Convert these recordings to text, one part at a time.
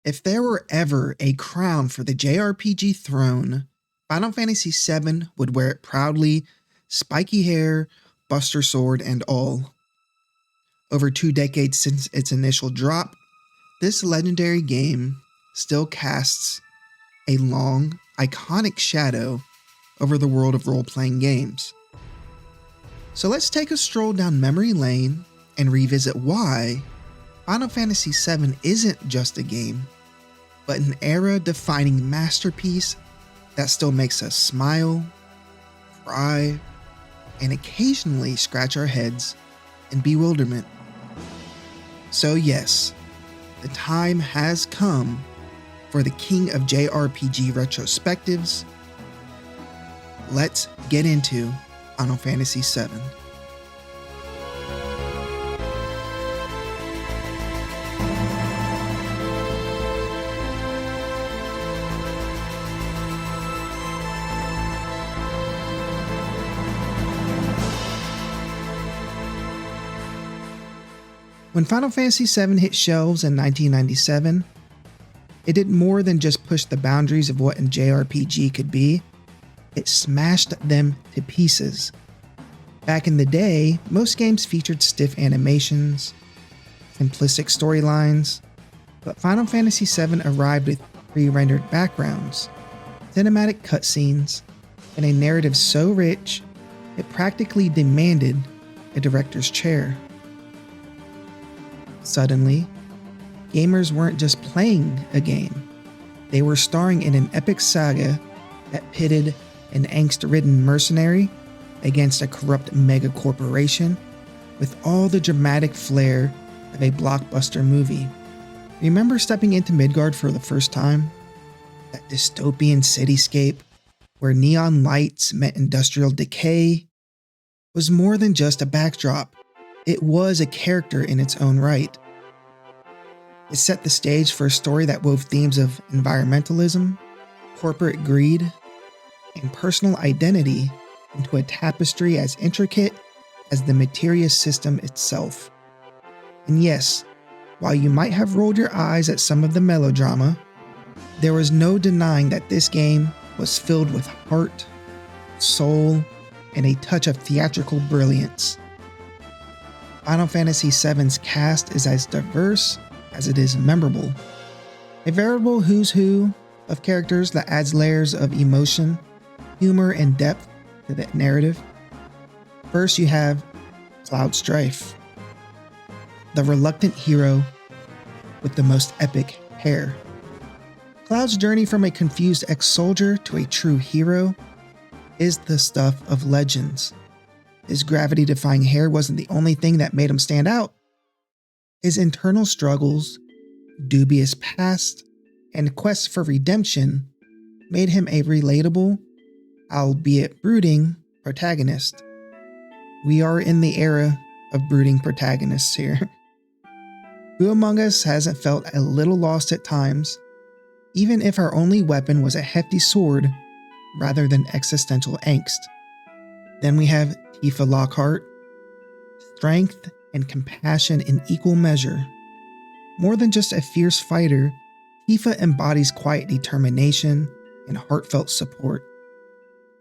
If there were ever a crown for the JRPG throne, Final Fantasy VII would wear it proudly, spiky hair, buster sword, and all. Over 2 decades since its initial drop, this legendary game still casts a long, iconic shadow over the world of role-playing games. So let's take a stroll down memory lane and revisit why Final Fantasy VII isn't just a game, but an era-defining masterpiece that still makes us smile, cry, and occasionally scratch our heads in bewilderment. So yes, the time has come for the king of JRPG retrospectives. Let's get into Final Fantasy VII. When Final Fantasy VII hit shelves in 1997, it did more than just push the boundaries of what a JRPG could be. It smashed them to pieces. Back in the day, most games featured stiff animations, simplistic storylines, but Final Fantasy VII arrived with pre-rendered backgrounds, cinematic cutscenes, and a narrative so rich, it practically demanded a director's chair. Suddenly, gamers weren't just playing a game, they were starring in an epic saga that pitted an angst-ridden mercenary against a corrupt mega-corporation with all the dramatic flair of a blockbuster movie. Remember stepping into Midgard for the first time? That dystopian cityscape where neon lights met industrial decay was more than just a backdrop. It was a character in its own right. It set the stage for a story that wove themes of environmentalism, corporate greed, and personal identity into a tapestry as intricate as the materia system itself. And yes, while you might have rolled your eyes at some of the melodrama, there was no denying that this game was filled with heart, soul, and a touch of theatrical brilliance. Final Fantasy VII's cast is as diverse as it is memorable. A veritable who's who of characters that adds layers of emotion, humor, and depth to the narrative. First, you have Cloud Strife, the reluctant hero with the most epic hair. Cloud's journey from a confused ex-soldier to a true hero is the stuff of legends. His gravity-defying hair wasn't the only thing that made him stand out. His internal struggles, dubious past, and quest for redemption made him a relatable, albeit brooding, protagonist. We are in the era of brooding protagonists here. Who among us hasn't felt a little lost at times, even if our only weapon was a hefty sword rather than existential angst? Then we have Tifa Lockhart, strength and compassion in equal measure. More than just a fierce fighter, Tifa embodies quiet determination and heartfelt support.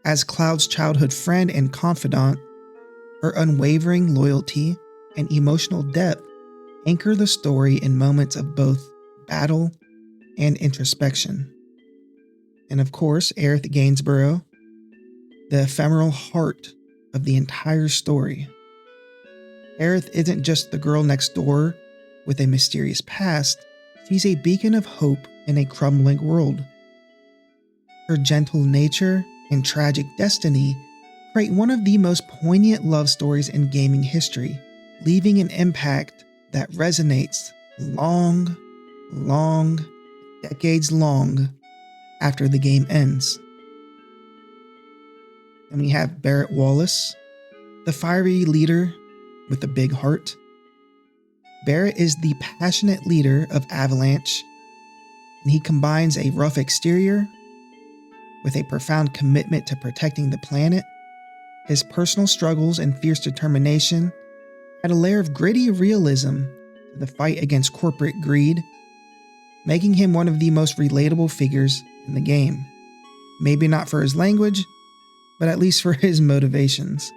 As Cloud's childhood friend and confidant, her unwavering loyalty and emotional depth anchor the story in moments of both battle and introspection. And of course, Aerith Gainsborough, the ephemeral heart of the entire story. Aerith isn't just the girl next door with a mysterious past, she's a beacon of hope in a crumbling world. Her gentle nature and tragic destiny create one of the most poignant love stories in gaming history, leaving an impact that resonates long, decades long after the game ends. And we have Barrett Wallace, the fiery leader with a big heart. Barrett is the passionate leader of Avalanche, and he combines a rough exterior with a profound commitment to protecting the planet. His personal struggles and fierce determination add a layer of gritty realism to the fight against corporate greed. making him one of the most relatable figures in the game. Maybe not for his language, but at least for his motivations.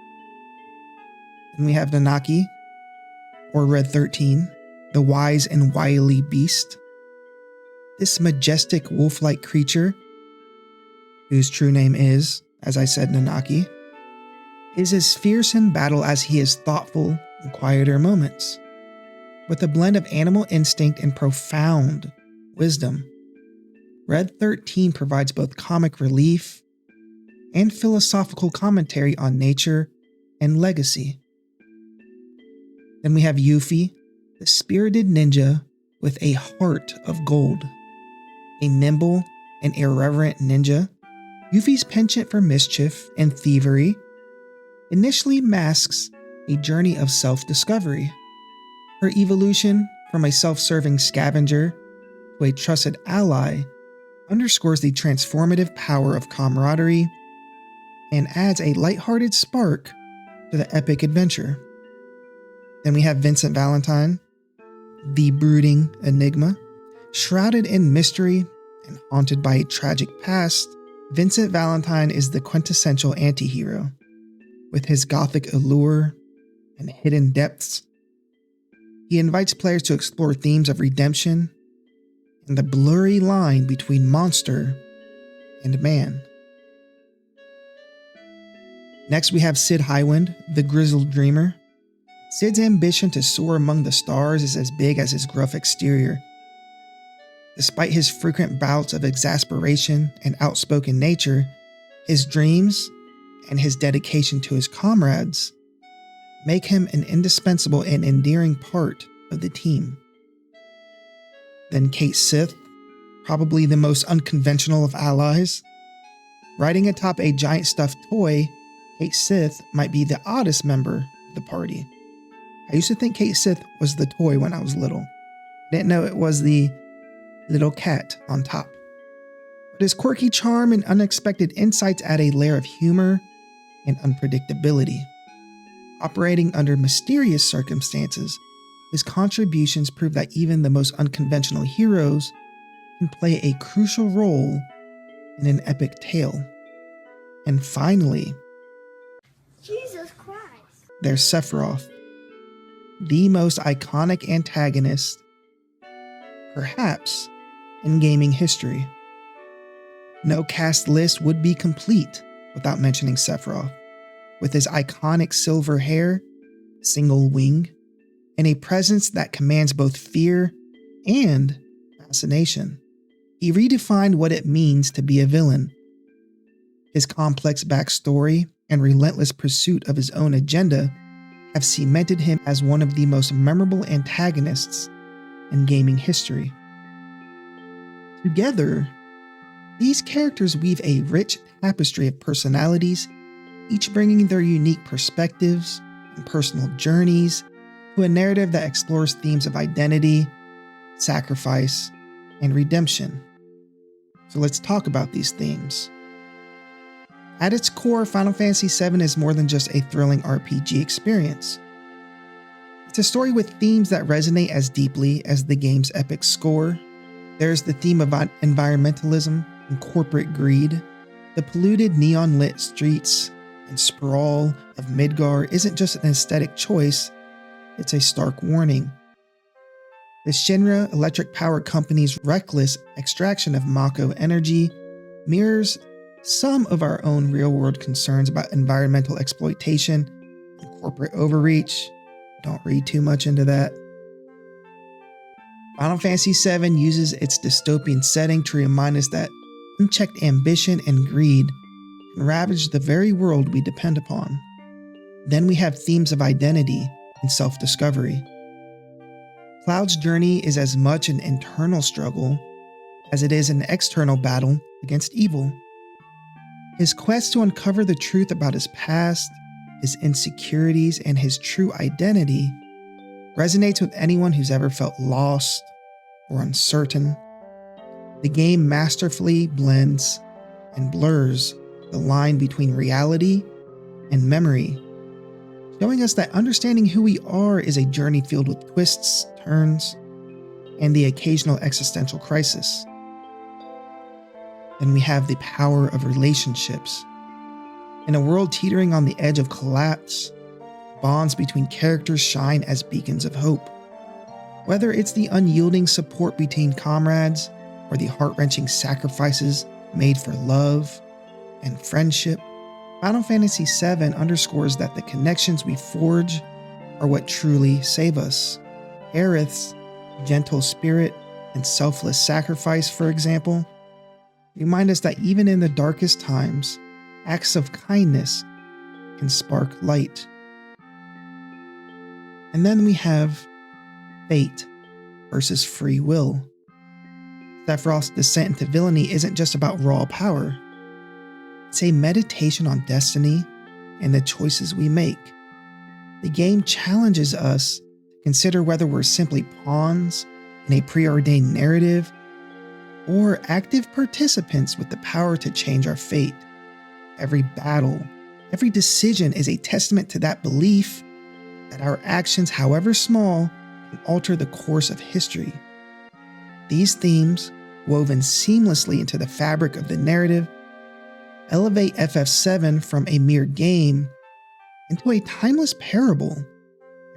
And we have Nanaki, or Red 13, the wise and wily beast. This majestic wolf-like creature, whose true name is, as I said, Nanaki, is as fierce in battle as he is thoughtful in quieter moments. With a blend of animal instinct and profound wisdom, Red 13 provides both comic relief and philosophical commentary on nature and legacy. Then we have Yuffie, the spirited ninja with a heart of gold. A nimble and irreverent ninja, Yuffie's penchant for mischief and thievery initially masks a journey of self-discovery. Her evolution from a self-serving scavenger to a trusted ally underscores the transformative power of camaraderie and adds a lighthearted spark to the epic adventure. Then we have Vincent Valentine, the brooding enigma. Shrouded in mystery and haunted by a tragic past, Vincent Valentine is the quintessential anti-hero. With his gothic allure and hidden depths, he invites players to explore themes of redemption and the blurry line between monster and man. Next we have Sid Highwind, the grizzled dreamer. Sid's ambition to soar among the stars is as big as his gruff exterior. Despite his frequent bouts of exasperation and outspoken nature, his dreams and his dedication to his comrades make him an indispensable and endearing part of the team. Then Kate Sith, probably the most unconventional of allies. Riding atop a giant stuffed toy, Kate Sith might be the oddest member of the party. I used to think Kate Sith was the toy when I was little. I didn't know it was the little cat on top. But his quirky charm and unexpected insights add a layer of humor and unpredictability. Operating under mysterious circumstances, his contributions prove that even the most unconventional heroes can play a crucial role in an epic tale. And finally, Jesus Christ, there's Sephiroth, the most iconic antagonist, perhaps, in gaming history. No cast list would be complete without mentioning Sephiroth. With his iconic silver hair, single wing, and a presence that commands both fear and fascination, he redefined what it means to be a villain. His complex backstory and relentless pursuit of his own agenda have cemented him as one of the most memorable antagonists in gaming history. Together, these characters weave a rich tapestry of personalities, each bringing their unique perspectives and personal journeys to a narrative that explores themes of identity, sacrifice, and redemption. So let's talk about these themes. At its core, Final Fantasy VII is more than just a thrilling RPG experience. It's a story with themes that resonate as deeply as the game's epic score. There's the theme of environmentalism and corporate greed. The polluted neon-lit streets and sprawl of Midgar isn't just an aesthetic choice, it's a stark warning. The Shinra Electric Power Company's reckless extraction of Mako energy mirrors some of our own real-world concerns about environmental exploitation and corporate overreach. Don't read too much into that. Final Fantasy VII uses its dystopian setting to remind us that unchecked ambition and greed can ravage the very world we depend upon. Then we have themes of identity and self-discovery. Cloud's journey is as much an internal struggle as it is an external battle against evil. His quest to uncover the truth about his past, his insecurities, and his true identity resonates with anyone who's ever felt lost or uncertain. The game masterfully blends and blurs the line between reality and memory, showing us that understanding who we are is a journey filled with twists, turns, and the occasional existential crisis. Then we have the power of relationships. In a world teetering on the edge of collapse, bonds between characters shine as beacons of hope. Whether it's the unyielding support between comrades or the heart-wrenching sacrifices made for love and friendship, Final Fantasy VII underscores that the connections we forge are what truly save us. Aerith's gentle spirit and selfless sacrifice, for example, remind us that even in the darkest times, acts of kindness can spark light. And then we have fate versus free will. Sephiroth's descent into villainy isn't just about raw power. It's a meditation on destiny and the choices we make. The game challenges us to consider whether we're simply pawns in a preordained narrative or active participants with the power to change our fate. Every battle, every decision is a testament to that belief that our actions, however small, can alter the course of history. These themes, woven seamlessly into the fabric of the narrative, elevate FF7 from a mere game into a timeless parable,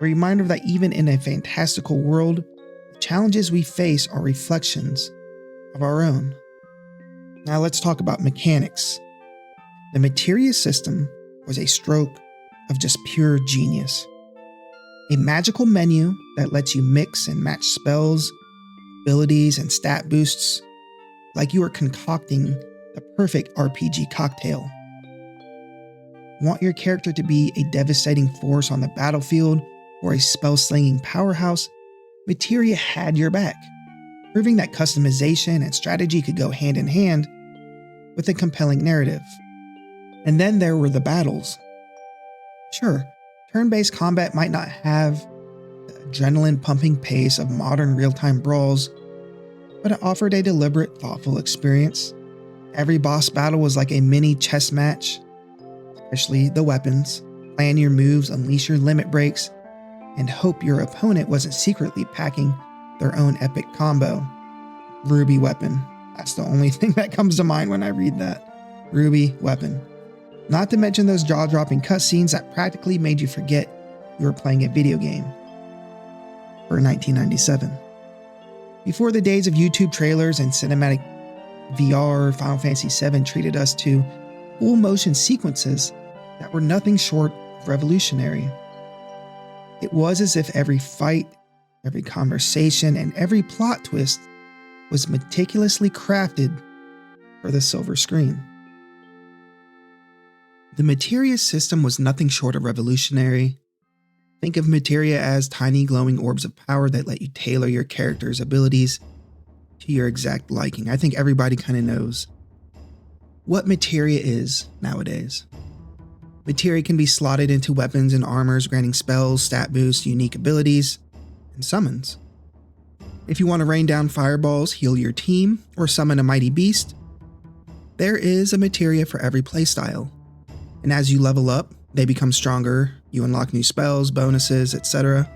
a reminder that even in a fantastical world, the challenges we face are reflections of our own. Now let's talk about mechanics. The materia system was a stroke of just pure genius. A magical menu that lets you mix and match spells, abilities, and stat boosts like you are concocting the perfect RPG cocktail. Want your character to be a devastating force on the battlefield or a spell-slinging powerhouse? Materia had your back, proving that customization and strategy could go hand in hand with a compelling narrative. And then there were the battles. Sure, turn-based combat might not have the adrenaline-pumping pace of modern real-time brawls, but it offered a deliberate, thoughtful experience. Every boss battle was like a mini chess match, especially the weapons. Plan your moves, unleash your limit breaks, and hope your opponent wasn't secretly packing their own epic combo. Ruby weapon. That's the only thing that comes to mind when I read that. Ruby weapon. Not to mention those jaw-dropping cutscenes that practically made you forget you were playing a video game. For 1997. Before the days of YouTube trailers and cinematic VR, Final Fantasy VII treated us to full motion sequences that were nothing short of revolutionary. It was as if every fight, every conversation, and every plot twist was meticulously crafted for the silver screen. The materia system was nothing short of revolutionary. Think of materia as tiny glowing orbs of power that let you tailor your character's abilities to your exact liking. I think everybody kind of knows what materia is nowadays. Materia can be slotted into weapons and armors, granting spells, stat boosts, unique abilities, and summons. If you want to rain down fireballs, heal your team, or summon a mighty beast, there is a materia for every playstyle. And as you level up, they become stronger, you unlock new spells, bonuses, etc.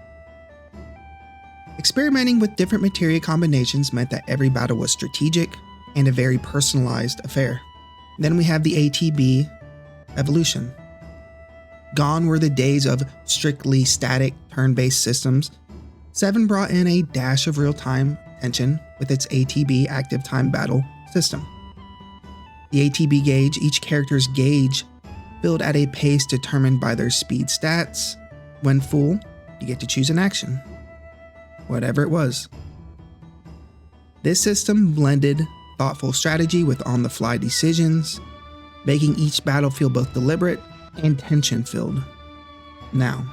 Experimenting with different materia combinations meant that every battle was strategic and a very personalized affair. Then we have the ATB evolution. Gone were the days of strictly static turn-based systems. 7 brought in a dash of real-time tension with its ATB active time battle system. The ATB gauge, each character's gauge, build at a pace determined by their speed stats. When full, you get to choose an action, whatever it was. This system blended thoughtful strategy with on-the-fly decisions, making each battle feel both deliberate and tension-filled. Now,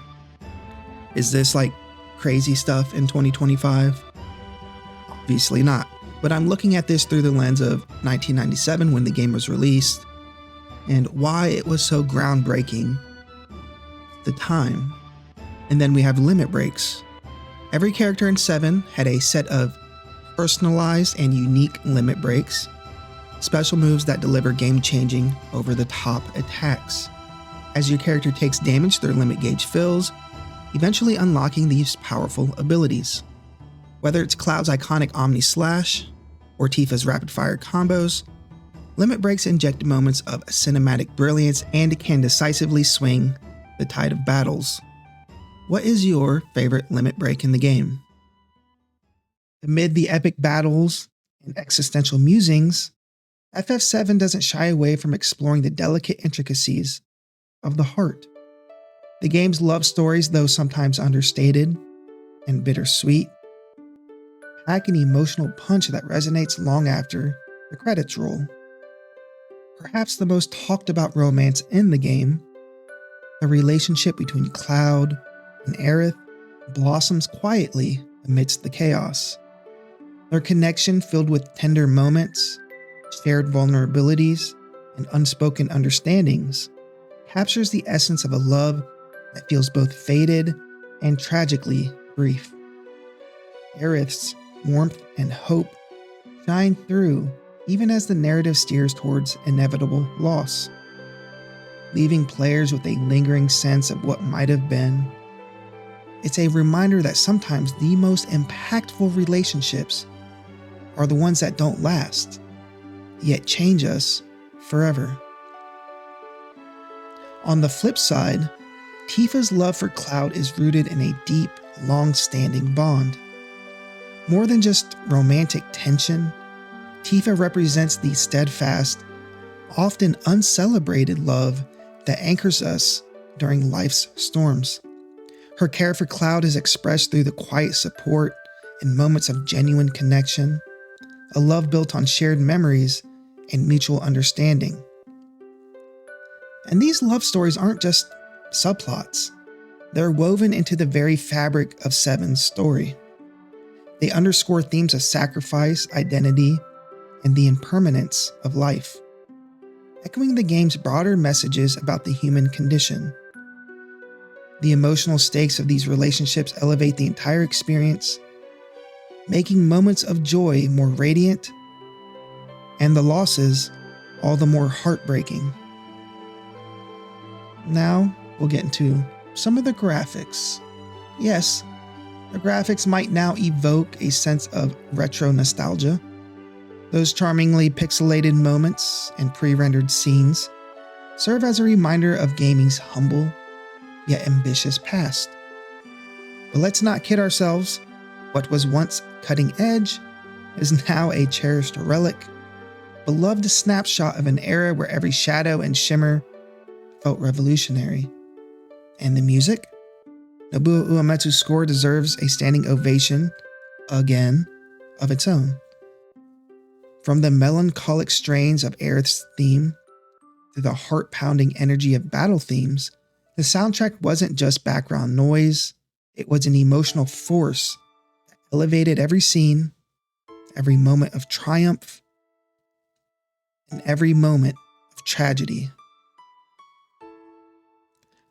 is this like crazy stuff in 2025? Obviously not, but I'm looking at this through the lens of 1997 when the game was released, and why it was so groundbreaking at the time. And then we have limit breaks. Every character in 7 had a set of personalized and unique limit breaks, special moves that deliver game-changing, over-the-top attacks. As your character takes damage, their limit gauge fills, eventually unlocking these powerful abilities. Whether it's Cloud's iconic Omni Slash or Tifa's rapid-fire combos, Limit Breaks inject moments of cinematic brilliance and can decisively swing the tide of battles. What is your favorite Limit Break in the game? Amid the epic battles and existential musings, FF7 doesn't shy away from exploring the delicate intricacies of the heart. The game's love stories, though sometimes understated and bittersweet, pack an emotional punch that resonates long after the credits roll. Perhaps the most talked about romance in the game, the relationship between Cloud and Aerith blossoms quietly amidst the chaos. Their connection, filled with tender moments, shared vulnerabilities, and unspoken understandings, captures the essence of a love that feels both faded and tragically brief. Aerith's warmth and hope shine through even as the narrative steers towards inevitable loss, leaving players with a lingering sense of what might have been. It's a reminder that sometimes the most impactful relationships are the ones that don't last, yet change us forever. On the flip side, Tifa's love for Cloud is rooted in a deep, long-standing bond. More than just romantic tension, Tifa represents the steadfast, often uncelebrated love that anchors us during life's storms. Her care for Cloud is expressed through the quiet support and moments of genuine connection, a love built on shared memories and mutual understanding. And these love stories aren't just subplots. They're woven into the very fabric of 7's story. They underscore themes of sacrifice, identity, and the impermanence of life, echoing the game's broader messages about the human condition. The emotional stakes of these relationships elevate the entire experience, making moments of joy more radiant and the losses all the more heartbreaking. Now, we'll get into some of the graphics. Yes, the graphics might now evoke a sense of retro nostalgia. Those charmingly pixelated moments and pre-rendered scenes serve as a reminder of gaming's humble yet ambitious past. But let's not kid ourselves. What was once cutting edge is now a cherished relic, beloved snapshot of an era where every shadow and shimmer felt revolutionary. And the music? Nobuo Uematsu's score deserves a standing ovation, again, of its own. From the melancholic strains of Aerith's theme to the heart-pounding energy of battle themes, the soundtrack wasn't just background noise, it was an emotional force that elevated every scene, every moment of triumph, and every moment of tragedy.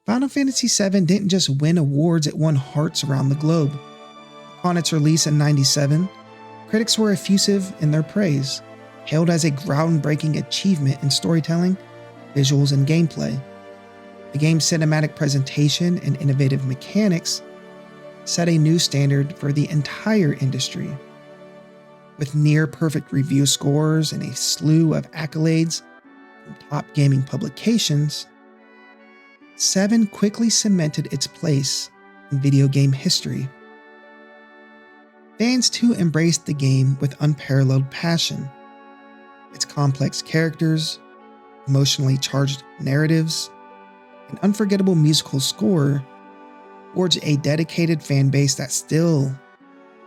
Final Fantasy VII didn't just win awards, it won hearts around the globe. Upon its release in '97, critics were effusive in their praise, hailed as a groundbreaking achievement in storytelling, visuals, and gameplay. The game's cinematic presentation and innovative mechanics set a new standard for the entire industry. With near-perfect review scores and a slew of accolades from top gaming publications, 7 quickly cemented its place in video game history. Fans too embraced the game with unparalleled passion. Its complex characters, emotionally charged narratives, and unforgettable musical score forged a dedicated fan base that still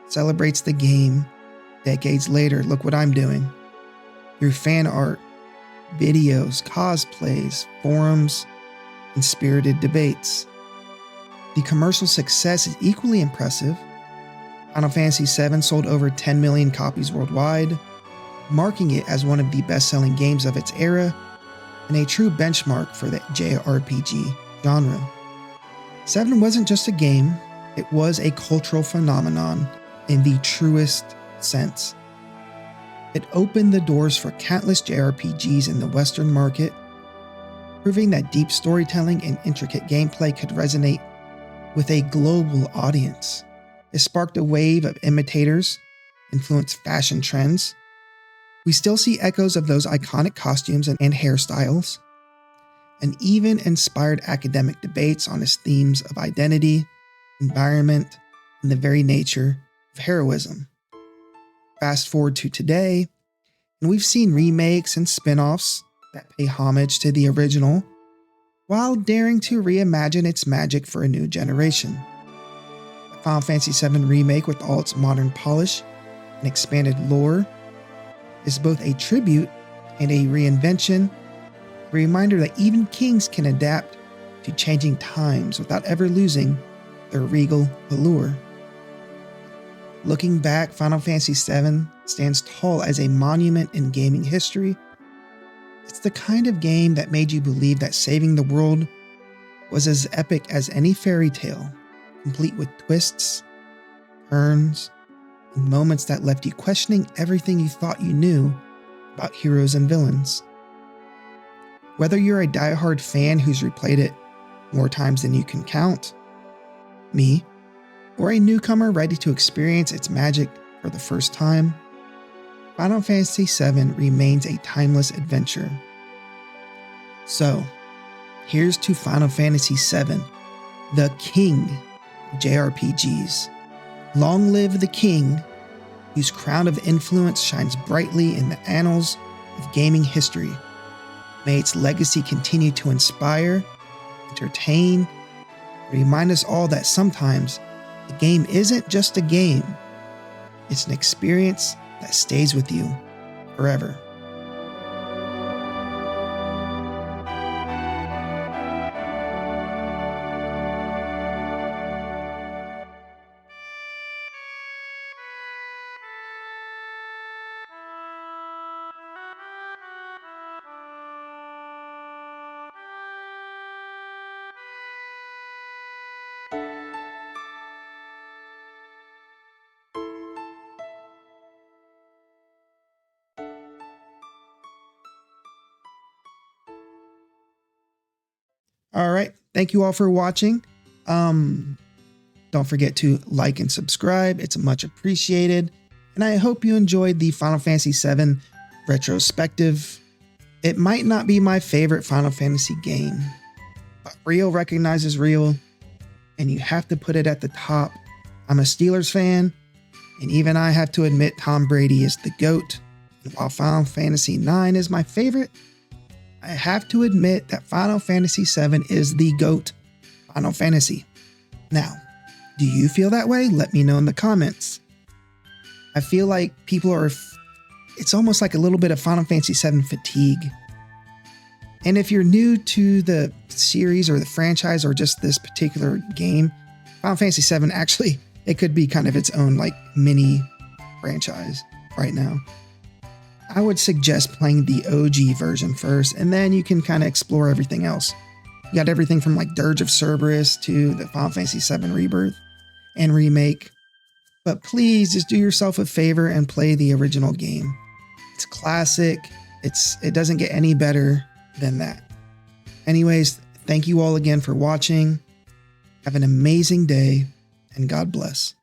celebrates the game decades later. Look what I'm doing. Through fan art, videos, cosplays, forums, and spirited debates. The commercial success is equally impressive. Final Fantasy VII sold over 10 million copies worldwide, marking it as one of the best-selling games of its era and a true benchmark for the JRPG genre. 7 wasn't just a game, it was a cultural phenomenon in the truest sense. It opened the doors for countless JRPGs in the Western market, proving that deep storytelling and intricate gameplay could resonate with a global audience. It sparked a wave of imitators, influenced fashion trends. We still see echoes of those iconic costumes and hairstyles, and even inspired academic debates on its themes of identity, environment, and the very nature of heroism. Fast forward to today, and we've seen remakes and spin-offs that pay homage to the original, while daring to reimagine its magic for a new generation. The Final Fantasy VII Remake, with all its modern polish and expanded lore, is both a tribute and a reinvention, a reminder that even kings can adapt to changing times without ever losing their regal allure. Looking back, Final Fantasy VII stands tall as a monument in gaming history. It's the kind of game that made you believe that saving the world was as epic as any fairy tale, complete with twists, turns, and moments that left you questioning everything you thought you knew about heroes and villains. Whether you're a diehard fan who's replayed it more times than you can count, me, or a newcomer ready to experience its magic for the first time, Final Fantasy VII remains a timeless adventure. So, here's to Final Fantasy VII, the king of JRPGs. Long live the king, whose crown of influence shines brightly in the annals of gaming history. May its legacy continue to inspire, entertain, and remind us all that sometimes the game isn't just a game, it's an experience that stays with you forever. All right. Thank you all for watching. Don't forget to like and subscribe. It's much appreciated. And I hope you enjoyed the Final Fantasy VII Retrospective. It might not be my favorite Final Fantasy game, but real recognizes real, and you have to put it at the top. I'm a Steelers fan, and even I have to admit Tom Brady is the GOAT. And while Final Fantasy IX is my favorite, I have to admit that Final Fantasy VII is the GOAT Final Fantasy. Now, do you feel that way? Let me know in the comments. I feel like it's almost like a little bit of Final Fantasy VII fatigue. And if you're new to the series or the franchise or just this particular game, Final Fantasy VII actually, it could be kind of its own like mini franchise right now. I would suggest playing the OG version first, and then you can kind of explore everything else. You got everything from like Dirge of Cerberus to the Final Fantasy VII Rebirth and Remake. But please just do yourself a favor and play the original game. It's classic. It doesn't get any better than that. Anyways, thank you all again for watching. Have an amazing day, and God bless.